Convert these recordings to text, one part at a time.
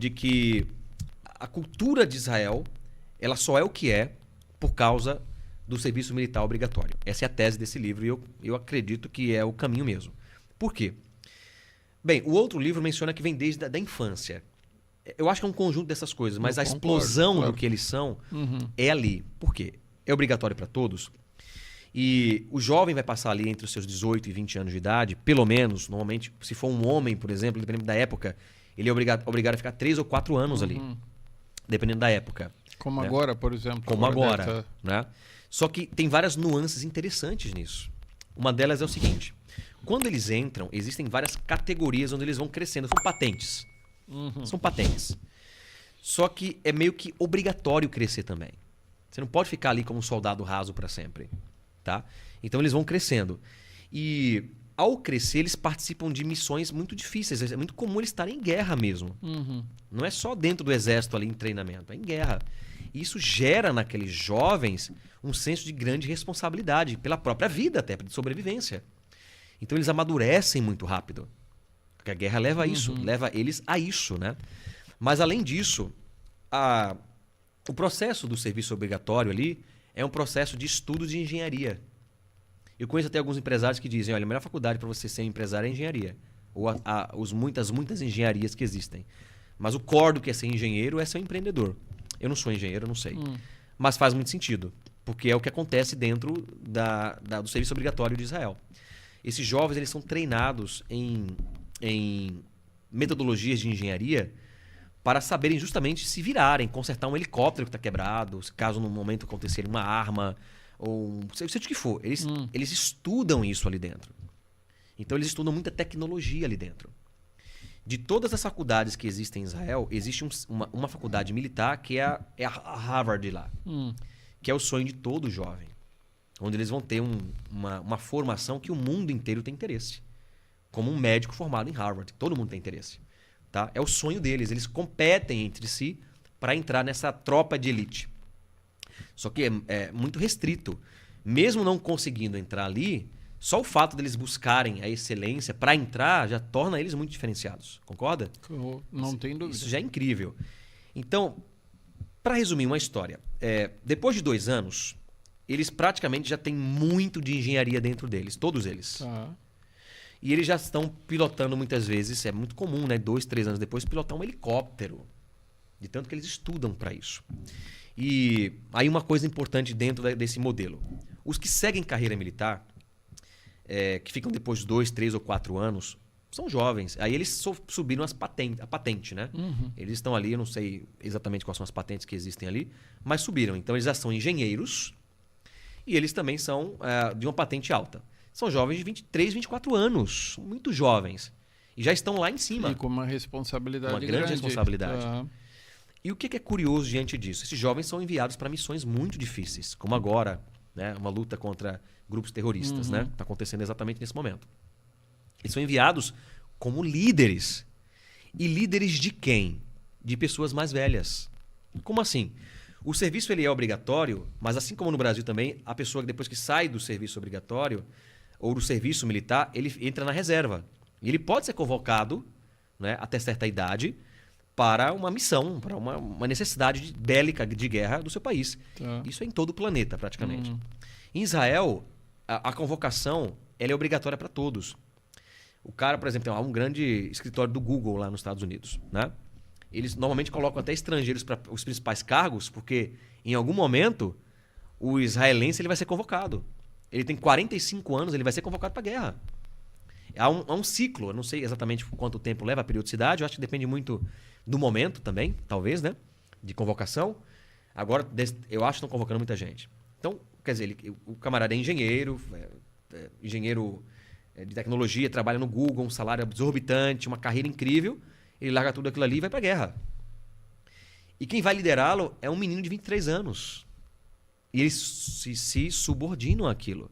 de que a cultura de Israel ela só é o que é por causa do serviço militar obrigatório. Essa é a tese desse livro e eu acredito que é o caminho mesmo. Por quê? Bem, o outro livro menciona que vem desde a infância. Eu acho que é um conjunto dessas coisas, mas a explosão do que eles são é ali. Por quê? É obrigatório para todos. E o jovem vai passar ali entre os seus 18 e 20 anos de idade, pelo menos, normalmente, se for um homem, por exemplo, dependendo da época, ele é obrigado a ficar 3 ou 4 anos ali, dependendo da época. Como né? agora, por exemplo. Como agora. Né? Só que tem várias nuances interessantes nisso. Uma delas é o seguinte: quando eles entram, existem várias categorias onde eles vão crescendo. São patentes. São patentes. Só que é meio que obrigatório crescer também. Você não pode ficar ali como um soldado raso para sempre. Tá? Então eles vão crescendo. E ao crescer, eles participam de missões muito difíceis. É muito comum eles estarem em guerra mesmo. Não é só dentro do exército ali em treinamento, é em guerra. E isso gera naqueles jovens um senso de grande responsabilidade pela própria vida, até de sobrevivência. Então eles amadurecem muito rápido. Porque a guerra leva a isso, leva eles a isso, né? Mas além disso, o processo do serviço obrigatório ali é um processo de estudo de engenharia. Eu conheço até alguns empresários que dizem, olha, a melhor faculdade para você ser empresário é engenharia. Ou muitas engenharias que existem. Mas o core do que é ser engenheiro é ser um empreendedor. Eu não sou engenheiro, eu não sei. Mas faz muito sentido. Porque é o que acontece dentro do serviço obrigatório de Israel. Esses jovens eles são treinados em metodologias de engenharia para saberem justamente se virarem, consertar um helicóptero que está quebrado, caso no momento acontecer uma arma, ou seja o que for. Eles estudam isso ali dentro. Então eles estudam muita tecnologia ali dentro. De todas as faculdades que existem em Israel, existe uma faculdade militar que é a Harvard lá. Que é o sonho de todo jovem. Onde eles vão ter uma formação que o mundo inteiro tem interesse. Como um médico formado em Harvard. Todo mundo tem interesse. Tá? É o sonho deles. Eles competem entre si para entrar nessa tropa de elite. Só que é muito restrito. Mesmo não conseguindo entrar ali, só o fato deles buscarem a excelência para entrar já torna eles muito diferenciados. Concorda? Não tem dúvida. Isso já é incrível. Então, para resumir uma história, depois de 2 anos, eles praticamente já têm muito de engenharia dentro deles, todos eles. E eles já estão pilotando muitas vezes, é muito comum, né? 2, 3 anos depois, pilotar um helicóptero. De tanto que eles estudam para isso. E aí uma coisa importante dentro desse modelo. Os que seguem carreira militar, que ficam depois de 2, 3 ou 4 anos, são jovens. Aí eles subiram a patente, né? Eles estão ali, eu não sei exatamente quais são as patentes que existem ali, mas subiram. Então eles já são engenheiros e eles também são de uma patente alta. São jovens de 23, 24 anos, muito jovens. E já estão lá em cima. E com uma responsabilidade grande. Uma grande responsabilidade. Uhum. E o que é curioso diante disso? Esses jovens são enviados para missões muito difíceis, como agora, né? Uma luta contra grupos terroristas, né? Está acontecendo exatamente nesse momento. Eles são enviados como líderes. E líderes de quem? De pessoas mais velhas. Como assim? O serviço ele é obrigatório, mas assim como no Brasil também, a pessoa que depois que sai do serviço obrigatório ou do serviço militar, ele entra na reserva. E ele pode ser convocado, né, até certa idade para uma missão, para uma necessidade bélica de guerra do seu país. Isso é em todo o planeta, praticamente. Em Israel, a convocação ela é obrigatória para todos. O cara, por exemplo, tem um grande escritório do Google lá nos Estados Unidos, né? Eles normalmente colocam até estrangeiros para os principais cargos, porque em algum momento o israelense ele vai ser convocado. Ele tem 45 anos, ele vai ser convocado para a guerra. Há um ciclo, eu não sei exatamente quanto tempo leva a periodicidade, eu acho que depende muito do momento também, talvez, né? De convocação. Agora, eu acho que estão convocando muita gente. Então, quer dizer, o camarada é engenheiro, engenheiro de tecnologia, trabalha no Google, um salário exorbitante, uma carreira incrível, ele larga tudo aquilo ali e vai para a guerra. E quem vai liderá-lo é um menino de 23 anos. E eles se subordinam àquilo.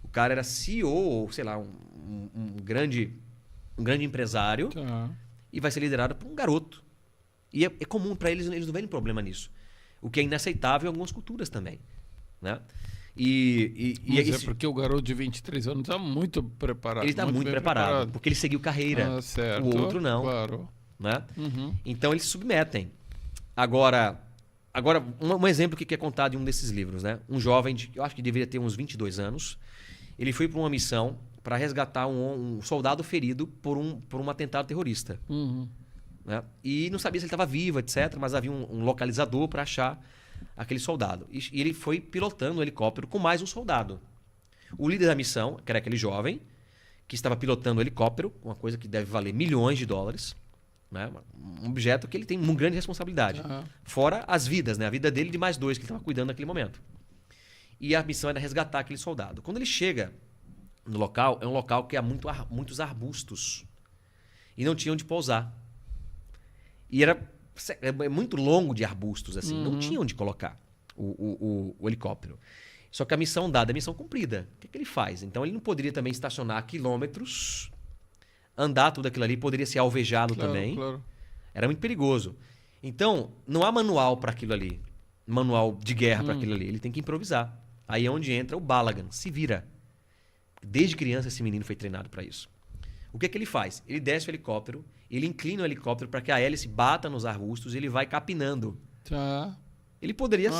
O cara era CEO, ou sei lá, um grande empresário, e vai ser liderado por um garoto. E é comum para eles, eles não veem problema nisso. O que é inaceitável em algumas culturas também, né? Mas é porque o garoto de 23 anos está muito preparado. Ele está muito preparado, porque ele seguiu carreira. Certo, o outro não. Claro. né? Então eles se submetem. Agora um exemplo que é contado em um desses livros, né? Um jovem, eu acho que deveria ter uns 22 anos, ele foi para uma missão para resgatar um soldado ferido por um atentado terrorista. Né? E não sabia se ele estava vivo, etc. Mas havia um localizador para achar aquele soldado. E ele foi pilotando o helicóptero com mais um soldado. O líder da missão, que era aquele jovem, que estava pilotando o helicóptero, uma coisa que deve valer milhões de dólares, né? Um objeto que ele tem uma grande responsabilidade. Fora as vidas, né? A vida dele e de mais dois que ele estava cuidando naquele momento. E a missão era resgatar aquele soldado. Quando ele chega no local, é um local que há muitos arbustos. E não tinha onde pousar. E era muito longo de arbustos, assim. Não tinha onde colocar o helicóptero. Só que a missão dada é a missão cumprida. O que ele faz? Então ele não poderia também estacionar a quilômetros, andar tudo aquilo ali, poderia ser alvejado também. Claro. Era muito perigoso. Então, não há manual para aquilo ali. Manual de guerra para aquilo ali. Ele tem que improvisar. Aí é onde entra o Balagan. Se vira. Desde criança esse menino foi treinado para isso. O que ele faz? Ele desce o helicóptero, ele inclina o helicóptero para que a hélice bata nos arbustos e ele vai capinando. Ele poderia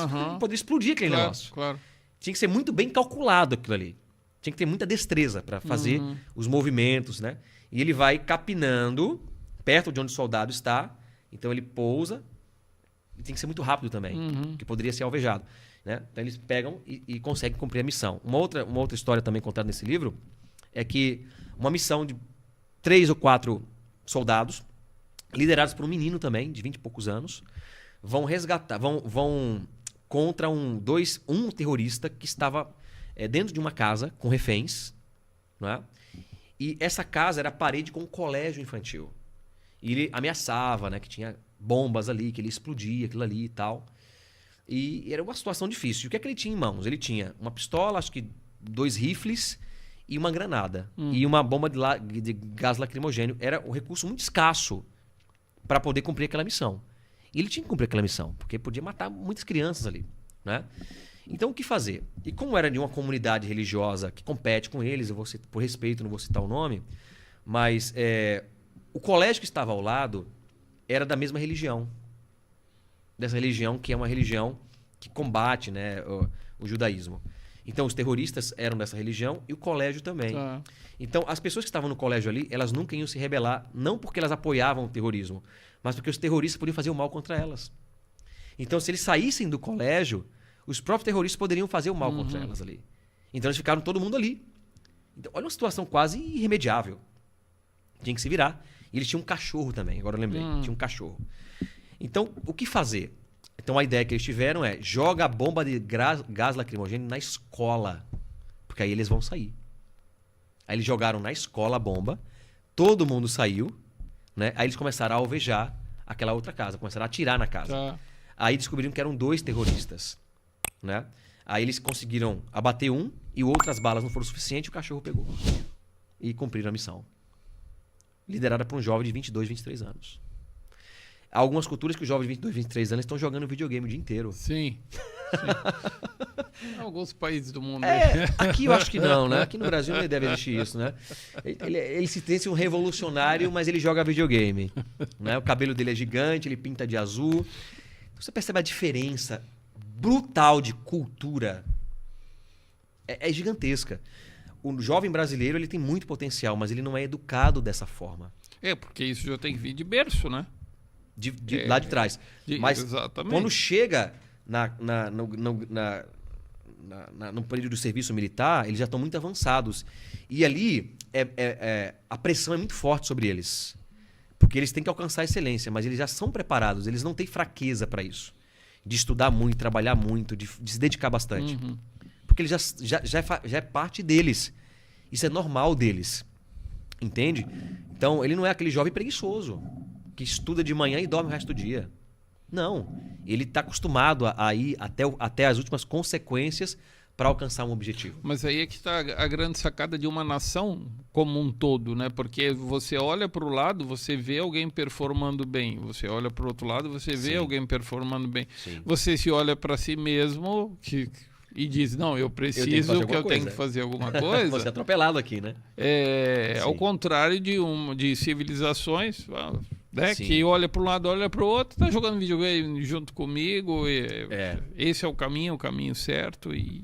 explodir aquele negócio. Claro. Tinha que ser muito bem calculado aquilo ali. Tinha que ter muita destreza para fazer os movimentos, né? E ele vai capinando perto de onde o soldado está. Então ele pousa. E tem que ser muito rápido também, que poderia ser alvejado. Né? Então eles pegam e conseguem cumprir a missão. Uma outra história também contada nesse livro é que uma missão de 3 ou 4 soldados, liderados por um menino também, de 20 e poucos anos, vão resgatar, vão contra um terrorista que estava dentro de uma casa com reféns. Né? E essa casa era a parede com um colégio infantil. E ele ameaçava, né, que tinha bombas ali, que ele explodia aquilo ali e tal. E era uma situação difícil. E o que é que ele tinha em mãos? Ele tinha uma pistola, acho que 2 rifles e uma granada. E uma bomba de gás lacrimogênio. Era um recurso muito escasso para poder cumprir aquela missão. E ele tinha que cumprir aquela missão, porque podia matar muitas crianças ali. Né? Então, o que fazer? E como era de uma comunidade religiosa que compete com eles, por respeito, não vou citar o nome, mas o colégio que estava ao lado era da mesma religião. Dessa religião que é uma religião que combate, né, o judaísmo. Então, os terroristas eram dessa religião e o colégio também. Então, as pessoas que estavam no colégio ali, elas nunca iam se rebelar, não porque elas apoiavam o terrorismo, mas porque os terroristas podiam fazer o mal contra elas. Então, se eles saíssem do colégio, os próprios terroristas poderiam fazer o mal contra elas ali. Então, eles ficaram todo mundo ali. Então, olha uma situação quase irremediável. Tinha que se virar. E eles tinham um cachorro também, agora eu lembrei. Tinha um cachorro. Então, o que fazer? Então, a ideia que eles tiveram é joga a bomba de gás lacrimogêneo na escola, porque aí eles vão sair. Aí eles jogaram na escola a bomba, todo mundo saiu, né? Aí eles começaram a alvejar aquela outra casa, começaram a atirar na casa. Aí descobriram que eram 2 terroristas, né? Aí eles conseguiram abater um e outras balas não foram suficientes e o cachorro pegou. E cumpriram a missão. Liderada por um jovem de 22, 23 anos. Há algumas culturas que os jovens de 22, 23 anos estão jogando videogame o dia inteiro. Sim. Alguns países do mundo. Aqui eu acho que não, né? Aqui no Brasil não deve existir isso, né? Ele se tem um revolucionário, mas ele joga videogame. Né? O cabelo dele é gigante, ele pinta de azul. Você percebe a diferença brutal de cultura. É gigantesca. O jovem brasileiro ele tem muito potencial, mas ele não é educado dessa forma. Porque isso já tem que vir de berço, né? Lá de trás. Mas exatamente. Quando chega no período do serviço militar, eles já estão muito avançados. E ali a pressão é muito forte sobre eles. Porque eles têm que alcançar a excelência, mas eles já são preparados, eles não têm fraqueza para isso. De estudar muito, trabalhar muito, de se dedicar bastante. Porque ele já é parte deles. Isso é normal deles. Entende? Então, ele não é aquele jovem preguiçoso que estuda de manhã e dorme o resto do dia. Não. Ele está acostumado a ir até as últimas consequências para alcançar um objetivo. Mas aí é que está a grande sacada de uma nação como um todo, né? Porque você olha para o lado, você vê alguém performando bem. Você olha para o outro lado, você vê alguém performando bem. Sim. Você se olha para si mesmo e diz, não, eu preciso eu tenho que fazer alguma coisa. Você é atropelado aqui, né? Ao contrário de civilizações, né? Que olha para um lado, olha para o outro, tá jogando videogame junto comigo. Esse é o caminho certo. E